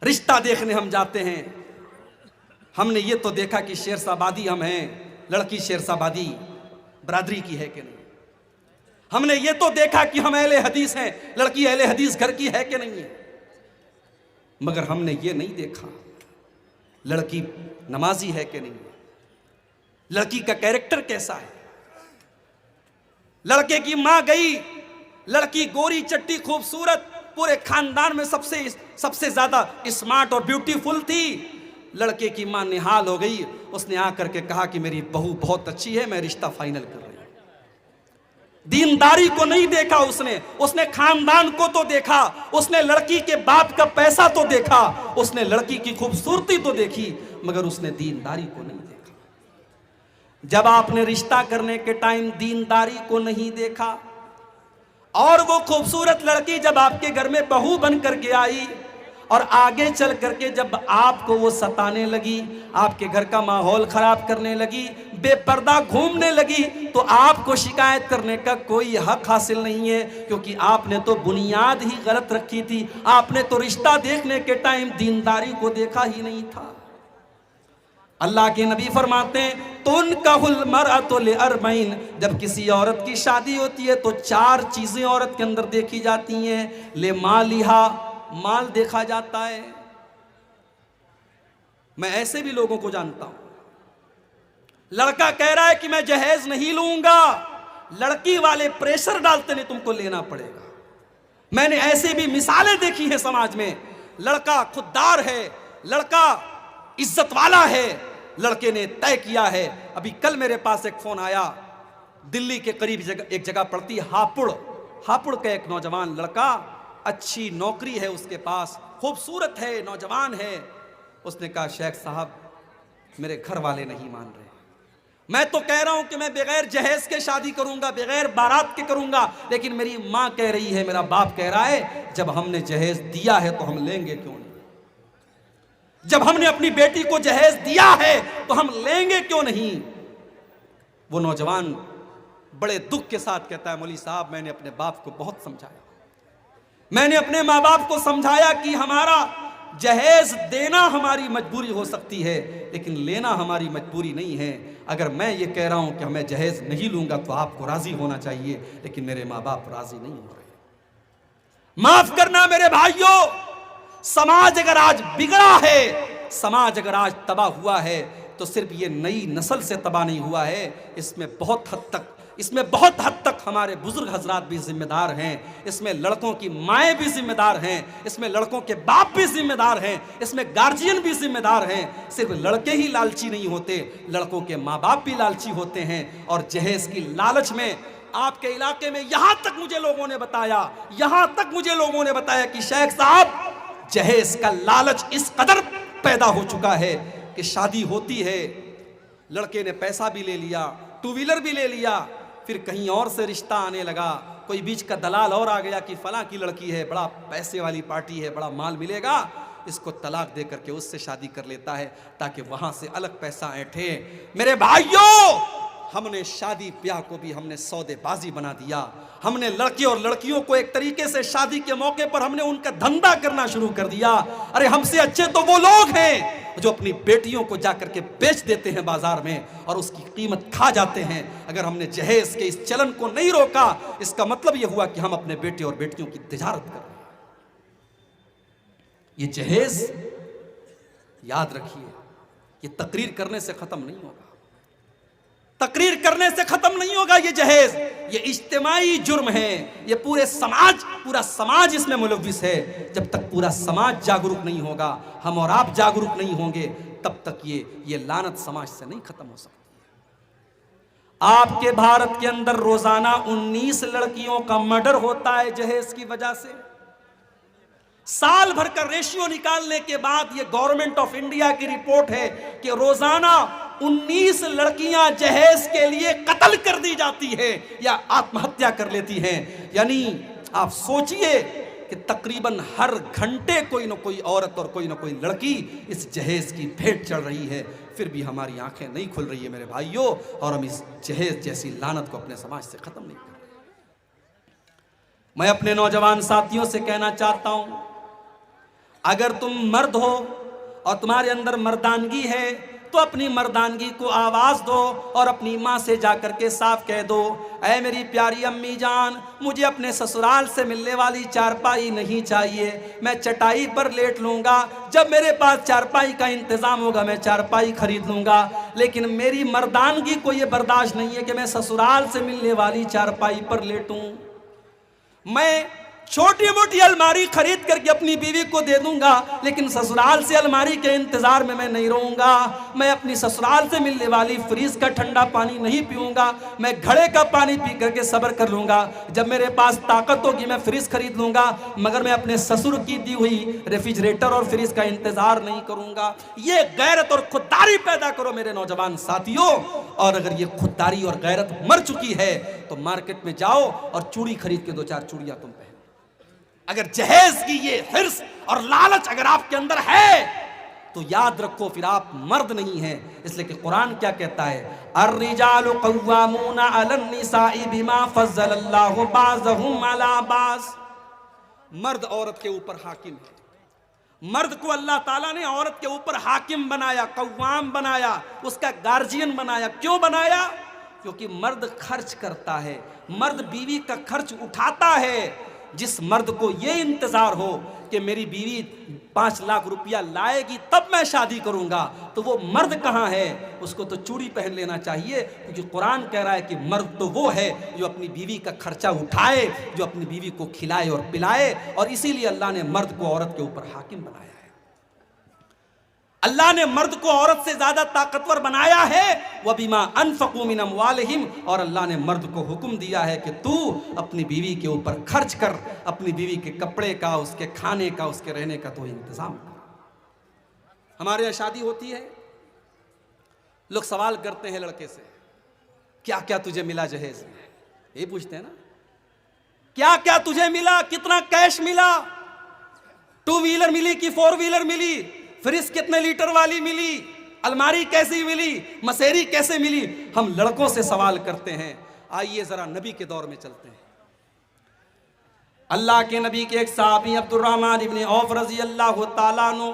रिश्ता देखने हम जाते हैं, हमने ये तो देखा कि शेरशाबादी हम हैं, लड़की शेरशाबादी बरादरी की है कि नहीं। हमने ये तो देखा कि हम अहले हदीस हैं, लड़की अहले हदीस घर की है कि नहीं है। मगर हमने ये नहीं देखा लड़की नमाजी है कि नहीं है, लड़की का कैरेक्टर कैसा है। लड़के की मां गई, लड़की गोरी चट्टी खूबसूरत, पूरे खानदान में सबसे ज्यादा स्मार्ट और ब्यूटीफुल थी। लड़के की मां निहाल हो गई, उसने आकर के कहा कि मेरी बहू बहुत अच्छी है, मैं रिश्ता फाइनल कर रही हूं। दीनदारी को नहीं देखा उसने खानदान को तो देखा, उसने लड़की के बाप का पैसा तो देखा, उसने लड़की की खूबसूरती तो देखी, मगर उसने दीनदारी को नहीं देखा। जब आपने रिश्ता करने के टाइम दीनदारी को नहीं देखा और वो खूबसूरत लड़की जब आपके घर में बहू बन करके आई और आगे चल करके जब आपको वो सताने लगी, आपके घर का माहौल खराब करने लगी, बेपर्दा घूमने लगी, तो आपको शिकायत करने का कोई हक हासिल नहीं है, क्योंकि आपने तो बुनियाद ही गलत रखी थी। आपने तो रिश्ता देखने के टाइम दीनदारी को देखा ही नहीं था। अल्लाह के नबी फरमाते हैं तुनकाहुल मरअतु लिअरबईन, जब किसी औरत की शादी होती है तो 4 चीजें औरत के अंदर देखी जाती हैं। ले मालिहा, माल देखा जाता है। मैं ऐसे भी लोगों को जानता हूं, लड़का कह रहा है कि मैं जहेज नहीं लूंगा, लड़की वाले प्रेशर डालते नहीं तुमको लेना पड़ेगा। मैंने ऐसे भी मिसालें देखी हैं समाज में। लड़का खुददार है, लड़का इज्जत वाला है, लड़के ने तय किया है। अभी कल मेरे पास एक फोन आया, दिल्ली के करीब एक जगह पड़ती हापुड़ का एक नौजवान लड़का, अच्छी नौकरी है उसके पास, खूबसूरत है, नौजवान है। उसने कहा शेख साहब मेरे घर वाले नहीं मान रहे, मैं तो कह रहा हूं कि मैं बगैर जहेज के शादी करूंगा, बगैर बारात के करूंगा, लेकिन मेरी मां कह रही है, मेरा बाप कह रहा है जब हमने जहेज दिया है तो हम लेंगे क्यों नहीं। जब हमने अपनी बेटी को जहेज दिया है तो हम लेंगे क्यों नहीं। वो नौजवान बड़े दुख के साथ कहता है मौलवी साहब मैंने अपने बाप को बहुत समझाया, मैंने अपने माँ बाप को समझाया कि हमारा जहेज देना हमारी मजबूरी हो सकती है, लेकिन लेना हमारी मजबूरी नहीं है। अगर मैं ये कह रहा हूं कि मैं जहेज नहीं लूंगा तो आपको राजी होना चाहिए, लेकिन मेरे माँ बाप राजी नहीं हो रहे। माफ करना मेरे भाइयों, समाज अगर आज बिगड़ा है, समाज अगर आज तबाह हुआ है तो सिर्फ ये नई नस्ल से तबाह नहीं हुआ है, इसमें बहुत हद तक हमारे बुजुर्ग हजरात भी जिम्मेदार हैं, इसमें लड़कों की माएँ भी जिम्मेदार हैं, इसमें लड़कों के बाप भी जिम्मेदार हैं, इसमें गार्जियन भी जिम्मेदार हैं। सिर्फ लड़के ही लालची नहीं होते, लड़कों के माँ बाप भी लालची होते हैं। और जहेज की लालच में आपके इलाके में यहां तक मुझे लोगों ने बताया कि शेख साहब जहेज का लालच इस कदर पैदा हो चुका है कि शादी होती है, लड़के ने पैसा भी ले लिया, 2 व्हीलर भी ले लिया, फिर कहीं और से रिश्ता आने लगा, कोई बीच का दलाल और आ गया कि फलां की लड़की है, बड़ा पैसे वाली पार्टी है, बड़ा माल मिलेगा, इसको तलाक दे करके उससे शादी कर लेता है ताकि वहां से अलग पैसा ऐंठे। मेरे भाइयों, हमने शादी ब्याह को भी हमने सौदेबाजी बना दिया। हमने लड़के और लड़कियों को एक तरीके से शादी के मौके पर हमने उनका धंधा करना शुरू कर दिया। अरे हमसे अच्छे तो वो लोग हैं जो अपनी बेटियों को जाकर के बेच देते हैं बाजार में और उसकी कीमत खा जाते हैं। अगर हमने जहेज के इस चलन को नहीं रोका, इसका मतलब यह हुआ कि हम अपने बेटे और बेटियों की तिजारत कर रहे हैं। ये जहेज याद रखिए, ये तकरीर करने से खत्म नहीं होगा, तकरीर करने से खत्म नहीं होगा। ये जहेज, ये इज्तिमाई जुर्म है, ये पूरा समाज इसमें मुलव्विस है। जब तक पूरा समाज जागरूक नहीं होगा, हम और आप जागरूक नहीं होंगे, तब तक ये लानत समाज से नहीं खत्म हो सकती। आपके भारत के अंदर रोजाना 19 लड़कियों का मर्डर होता है जहेज की वजह से। साल भर का रेशियो निकालने के बाद ये गवर्नमेंट ऑफ इंडिया की रिपोर्ट है कि रोजाना 19 लड़कियां जहेज के लिए कत्ल कर दी जाती है या आत्महत्या कर लेती हैं। यानी आप सोचिए कि तकरीबन हर घंटे कोई ना कोई औरत और कोई ना कोई लड़की इस जहेज की भेंट चढ़ रही है। फिर भी हमारी आंखें नहीं खुल रही है मेरे भाइयों, और हम इस जहेज जैसी लानत को अपने समाज से खत्म नहीं कर रहे। मैं अपने नौजवान साथियों से कहना चाहता हूं, अगर तुम मर्द हो और तुम्हारे अंदर मर्दानगी है तो अपनी मर्दानगी को आवाज़ दो और अपनी माँ से जाकर के साफ कह दो, ऐ मेरी प्यारी अम्मी जान, मुझे अपने ससुराल से मिलने वाली चारपाई नहीं चाहिए, मैं चटाई पर लेट लूँगा, जब मेरे पास चारपाई का इंतज़ाम होगा मैं चारपाई खरीद लूँगा, लेकिन मेरी मर्दानगी को ये बर्दाश्त नहीं है कि मैं ससुराल से मिलने वाली चारपाई पर लेटूँ। मैं छोटी मोटी अलमारी खरीद करके अपनी बीवी को दे दूंगा, लेकिन ससुराल से अलमारी के इंतजार में मैं नहीं रहूंगा। मैं अपनी ससुराल से मिलने वाली फ्रीज का ठंडा पानी नहीं पीऊंगा, मैं घड़े का पानी पी करके सब्र कर लूंगा। जब मेरे पास ताकत होगी मैं फ्रीज खरीद लूंगा, मगर मैं अपने ससुर की दी हुई रेफ्रिजरेटर और फ्रीज का इंतजार नहीं करूंगा। ये गैरत और खुददारी पैदा करो मेरे नौजवान साथियों। और अगर ये खुददारी और गैरत मर चुकी है तो मार्केट में जाओ और चूड़ी खरीद के 2-4 चूड़ियां तुम पहनो। अगर जहेज की ये हिर्स और लालच अगर आपके अंदर है तो याद रखो फिर आप मर्द नहीं हैं। इसलिए कि कुरान क्या कहता है, अर्रिजालु कव्वामूना अलन निसाई बिमा फज़्ज़लल्लाहु बाज़हुम अला बाज़। मर्द औरत के ऊपर हाकिम है। मर्द को अल्लाह ताला ने औरत के ऊपर हाकिम बनाया, कव्वाम बनाया, उसका गार्जियन बनाया। क्यों बनाया? क्योंकि मर्द खर्च करता है, मर्द बीवी का खर्च उठाता है। जिस मर्द को ये इंतजार हो कि मेरी बीवी 5 लाख रुपया लाएगी तब मैं शादी करूंगा, तो वो मर्द कहाँ है? उसको तो चूड़ी पहन लेना चाहिए, क्योंकि कुरान कह रहा है कि मर्द तो वो है जो अपनी बीवी का खर्चा उठाए, जो अपनी बीवी को खिलाए और पिलाए। और इसीलिए अल्लाह ने मर्द को औरत के ऊपर हाकिम बनाया है। अल्लाह ने मर्द को औरत से ज्यादा ताकतवर बनाया है। वह बिमा अनफकू मिन अमवालिहिम, और अल्लाह ने मर्द को हुक्म दिया है कि तू अपनी बीवी के ऊपर खर्च कर, अपनी बीवी के कपड़े का, उसके खाने का, उसके रहने का तो इंतजाम कर। हमारे यहाँ शादी होती है, लोग सवाल करते हैं लड़के से, क्या क्या तुझे मिला जहेज में? ये पूछते हैं ना, क्या क्या तुझे मिला, कितना कैश मिला, 2 व्हीलर मिली कि 4 व्हीलर मिली, फ्रिज कितने लीटर वाली मिली, अलमारी कैसी मिली, मसेरी कैसे मिली। हम लड़कों से सवाल करते हैं। आइए जरा नबी के दौर में चलते हैं। अल्लाह के नबी के एक साहबी अब्दुर्रहमान इब्न औफ रजी अल्लाह ताला अन्हु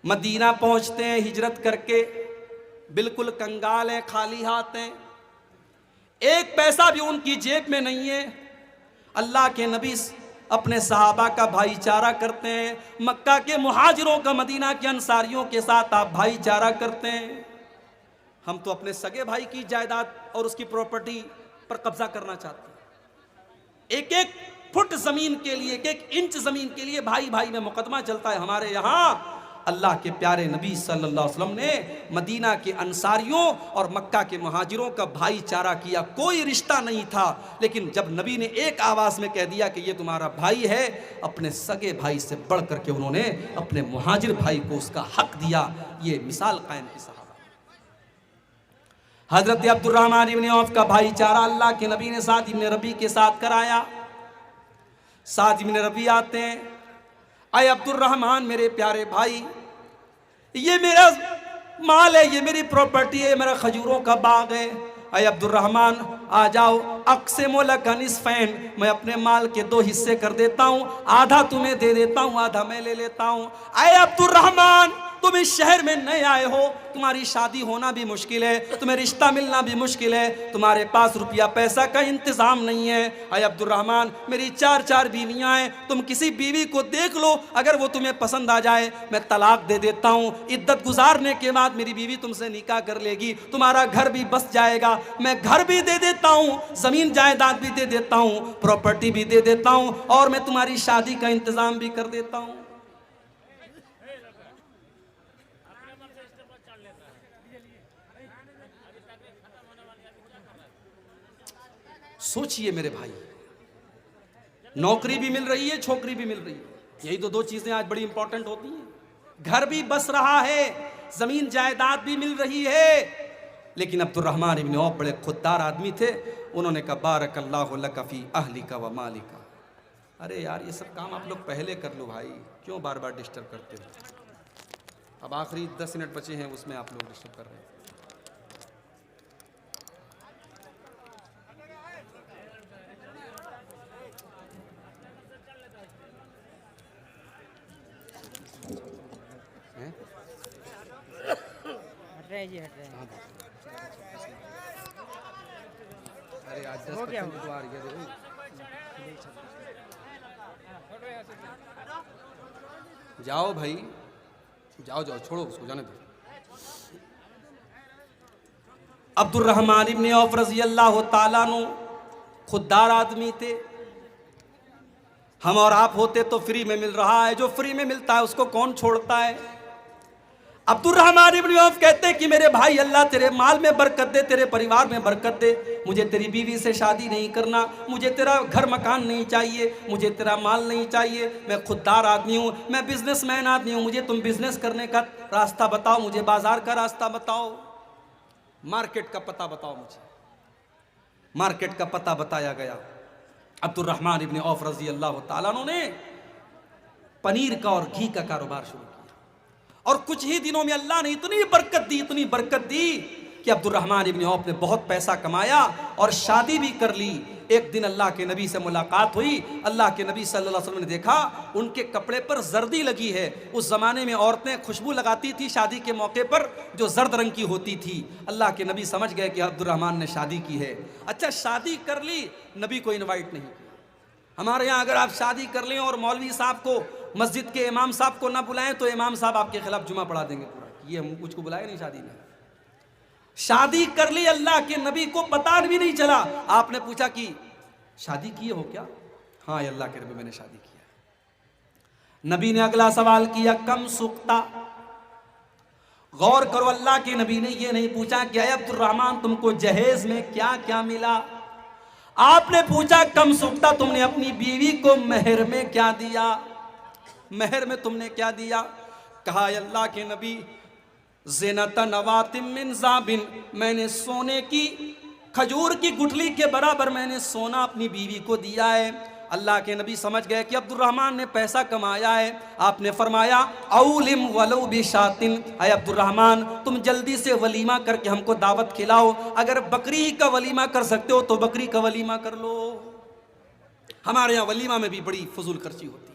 मदीना पहुंचते हैं हिजरत करके, बिल्कुल कंगाल हैं, खाली हाथ हैं, एक पैसा भी उनकी जेब में नहीं है। अल्लाह के नबी अपने सहाबा का भाईचारा करते हैं। मक्का के मुहाजिरों का मदीना के अंसारियों के साथ आप भाईचारा करते हैं। हम तो अपने सगे भाई की जायदाद और उसकी प्रॉपर्टी पर कब्जा करना चाहते हैं। एक एक फुट जमीन के लिए, एक एक इंच जमीन के लिए भाई भाई में मुकदमा चलता है हमारे यहाँ। अल्लाह के प्यारे नबी सल्लल्लाहु अलैहि वसल्लम ने मदीना के अंसारियों और मक्का के मुहाजिरों का भाईचारा किया। कोई रिश्ता नहीं था, लेकिन जब नबी ने एक आवाज़ में कह दिया कि ये तुम्हारा भाई है, अपने सगे भाई से बढ़ करके उन्होंने अपने मुहाजिर भाई को उसका हक दिया। ये मिसाल कायम की सहाबा। हजरत अब्दुर्रहमान इब्न औफ का भाईचारा अल्लाह के नबी ने साद इब्न रबी के साथ कराया। साद इब्न रबी आते हैं, अय अब्दुर्रहमान मेरे प्यारे भाई, ये मेरा माल है, ये मेरी प्रॉपर्टी है, मेरा खजूरों का बाग है। अय अब्दुर्रहमान आ जाओ, अक़सिमु लका निस्फ़ैन, मैं अपने माल के 2 हिस्से कर देता हूँ, आधा तुम्हें दे देता हूँ, आधा मैं ले लेता हूँ। अय अब्दुर्रहमान, तुम इस शहर में नए आए हो, तुम्हारी शादी होना भी मुश्किल है, तुम्हें रिश्ता मिलना भी मुश्किल है, तुम्हारे पास रुपया पैसा का इंतजाम नहीं है। अय अब्दुर्रहमान, मेरी 4 बीवियां हैं, तुम किसी बीवी को देख लो, अगर वो तुम्हें पसंद आ जाए मैं तलाक दे देता हूँ, इद्दत गुजारने के बाद मेरी बीवी तुमसे निकाह कर लेगी, तुम्हारा घर भी बस जाएगा, मैं घर भी दे देता हूँ, जमीन जायदाद भी दे देता हूँ, प्रॉपर्टी भी दे देता हूँ, और मैं तुम्हारी शादी का इंतजाम भी कर देता हूँ। सोचिए मेरे भाई, नौकरी भी मिल रही है, छोकरी भी मिल रही है, यही तो 2 चीजें आज बड़ी इंपॉर्टेंट होती हैं। घर भी बस रहा है, जमीन जायदाद भी मिल रही है। लेकिन अब्दुर्रहमान इब्न औफ बड़े खुददार आदमी थे। उन्होंने कहा बारकल्लाहु लका फी अहलिका व मालिका। अरे यार, ये सब काम आप लोग पहले कर लो भाई, क्यों बार बार डिस्टर्ब करते हो? अब आखिरी 10 मिनट बचे हैं, उसमें आप लोग डिस्टर्ब कर रहे हैं। रहे हैं जी, हट रहे हैं। अरे आज हो गया 10% तो आ रही है। जाओ भाई, जाओ जाओ, छोड़ो उसको, जाने दो। अब्दुर्रहमान इब्न औफ रज़ी अल्लाह ताला अन्हु खुददार आदमी थे। हम और आप होते तो फ्री में मिल रहा है, जो फ्री में मिलता है उसको कौन छोड़ता है। अब्दुर्रहमान इब्न औफ कहते हैं कि मेरे भाई, अल्लाह तेरे माल में बरकत दे, तेरे परिवार में बरकत दे। मुझे तेरी बीवी से शादी नहीं करना, मुझे तेरा घर मकान नहीं चाहिए, मुझे तेरा माल नहीं चाहिए। मैं खुददार आदमी हूँ, मैं बिजनेसमैन आदमी हूँ, मुझे तुम बिजनेस करने का रास्ता बताओ, मुझे बाजार का रास्ता बताओ, मार्केट का पता बताओ मुझे। मार्केट का पता बताया गया। अब्दुर्रहमान इब्न औफ रज़ी अल्लाह ताला अन्हु ने पनीर का और घी का कारोबार शुरू किया और कुछ ही दिनों में अल्लाह ने इतनी बरकत दी कि अब्दुर्रहमान इब्न औफ ने बहुत पैसा कमाया और शादी भी कर ली। एक दिन अल्लाह के नबी से मुलाकात हुई। अल्लाह के नबी सल्लल्लाहु अलैहि वसल्लम ने देखा उनके कपड़े पर जर्दी लगी है। उस ज़माने में औरतें खुशबू लगाती थी शादी के मौके पर, जो जर्द रंग की होती थी। अल्लाह के नबी समझ गए कि अब्दुर्रहमान ने शादी की है। अच्छा, शादी कर ली, नबी को इन्वाइट नहीं किया। हमारे यहाँ अगर आप शादी कर लें और मौलवी साहब को, मस्जिद के इमाम साहब को ना बुलाएं तो इमाम साहब आपके खिलाफ जुमा पढ़ा देंगे पूरा, ये हम कुछ को बुलाए नहीं शादी में। शादी कर ली, अल्लाह के नबी को पता भी नहीं चला। आपने पूछा कि शादी किए हो क्या? हाँ अल्लाह के नबी, मैंने शादी किया। नबी ने अगला सवाल किया, कम सुक्ता। गौर करो, अल्लाह के नबी ने यह नहीं पूछा कि अब्दुर्रहमान तुमको जहेज में क्या क्या मिला। आपने पूछा कम सुक्ता, तुमने अपनी बीवी को मेहर में क्या दिया, मेहर में तुमने क्या दिया। कहा अल्लाह के नबी, ज़िनता नवातिम मिन ज़ाबिन, मैंने सोने की खजूर की गुठली के बराबर मैंने सोना अपनी बीवी को दिया है। अल्लाह के नबी समझ गए कि अब्दुर्रहमान ने पैसा कमाया है। आपने फरमाया औलिम वलो बिशातिन, अय अब्दुर्रहमान तुम जल्दी से वलीमा करके हमको दावत खिलाओ। अगर बकरी का वलीमा कर सकते हो तो बकरी का वलीमा कर लो। हमारे यहाँ वलीमा में भी बड़ी फजूल खर्ची होती है।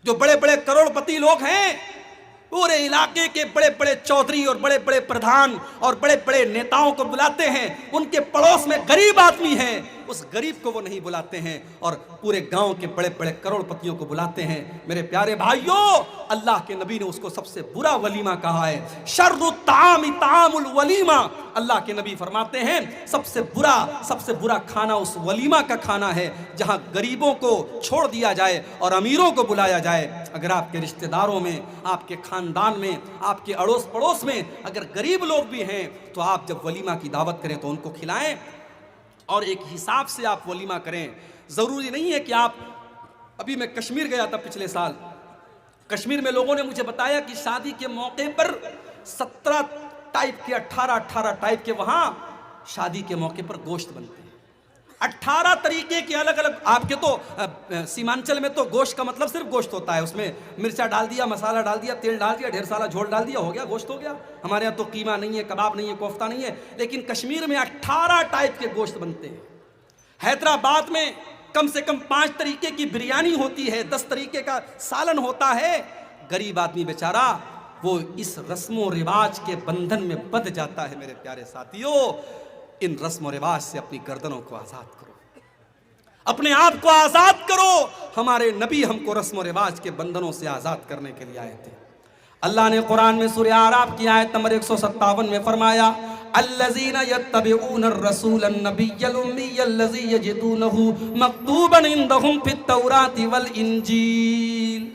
जो बड़े बड़े करोड़पति लोग हैं, पूरे इलाके के बड़े बड़े चौधरी और बड़े बड़े प्रधान और बड़े बड़े नेताओं को बुलाते हैं, उनके पड़ोस में गरीब आदमी है, उस गरीब को वो नहीं बुलाते हैं, और पूरे गांव के बड़े बड़े करोड़पतियों को बुलाते हैं। मेरे प्यारे भाइयों, अल्लाह के नबी ने उसको सबसे बुरा वलीमा कहा है। शर्रु ताम तामुल वलीमा, अल्लाह के नबी फरमाते हैं सबसे बुरा खाना उस वलीमा का खाना है जहां गरीबों को छोड़ दिया जाए और अमीरों को बुलाया जाए। अगर आपके रिश्तेदारों में, आपके खानदान में, आपके अड़ोस पड़ोस में अगर गरीब लोग भी हैं तो आप जब वलीमा की दावत करें तो उनको खिलाएं और एक हिसाब से आप वलीमा करें। ज़रूरी नहीं है कि आप, अभी मैं कश्मीर गया था पिछले साल, कश्मीर में लोगों ने मुझे बताया कि शादी के मौके पर 17 टाइप के 18 टाइप के वहाँ शादी के मौके पर गोश्त बनते हैं। 18 तरीके के अलग अलग। आपके तो सीमांचल में तो गोश्त का मतलब सिर्फ गोश्त होता है, उसमें मिर्चा डाल दिया, मसाला डाल दिया, तेल डाल दिया, ढेर सारा झोल डाल दिया, हो गया गोश्त हो गया। हमारे यहाँ तो कीमा नहीं है, कबाब नहीं है, कोफ्ता नहीं है, लेकिन कश्मीर में 18 टाइप के गोश्त बनते हैं। हैदराबाद में कम से कम 5 तरीके की बिरयानी होती है, 10 तरीके का सालन होता है। गरीब आदमी बेचारा वो इस रस्मों रिवाज के बंधन में बंध जाता है। मेरे प्यारे साथियों, इन रस्म रिवाज से अपनी गर्दनों को आजाद करो, अपने आप को आजाद करो। हमारे नबी हमको रस्म रिवाज के बंधनों से आजाद करने के लिए आए थे। अल्लाह ने कुरान में सूरह आराफ की आयत नंबर 157 में फरमाया, अल्लज़ीना यत्तबिऊन रसूलन नबिय्यल उम्मिय्यल्लज़ी यजिदूनहु मक्तूबन इंदहुम फित तौराति वल इंजील।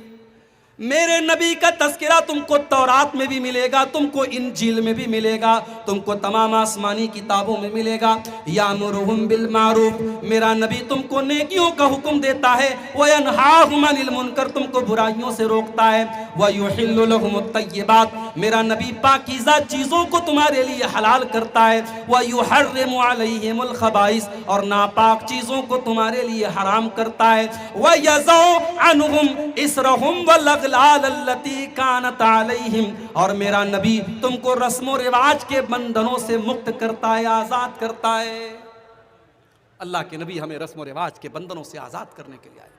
मेरे नबी का तज़किरा तुमको तौरात में भी मिलेगा, तुमको इंजील में भी मिलेगा, तुमको तमाम आसमानी किताबों में मिलेगा। यामुरुहुम बिल मारूफ, मेरा नबी तुमको नेकियों का हुक्म देता है। व यनहाहुम अनिल मुनकर, तुमको बुराइयों से रोकता है। व युहिल्लु लहुमुत तय्यिबात, मेरा नबी पाकीज़ा चीज़ों को तुम्हारे लिए हलाल करता है। व युहर्रिमु अलैहिमुल खबाइस, और नापाक चीज़ों को तुम्हारे लिए हराम करता है। व यज़उ अन्हुम इसरहुम व लती कानत अलैहिम, और मेरा नबी तुमको रस्मों रिवाज के बंधनों से मुक्त करता है, आजाद करता है। अल्लाह के नबी हमें रस्मों रिवाज के बंधनों से आजाद करने के लिए आए।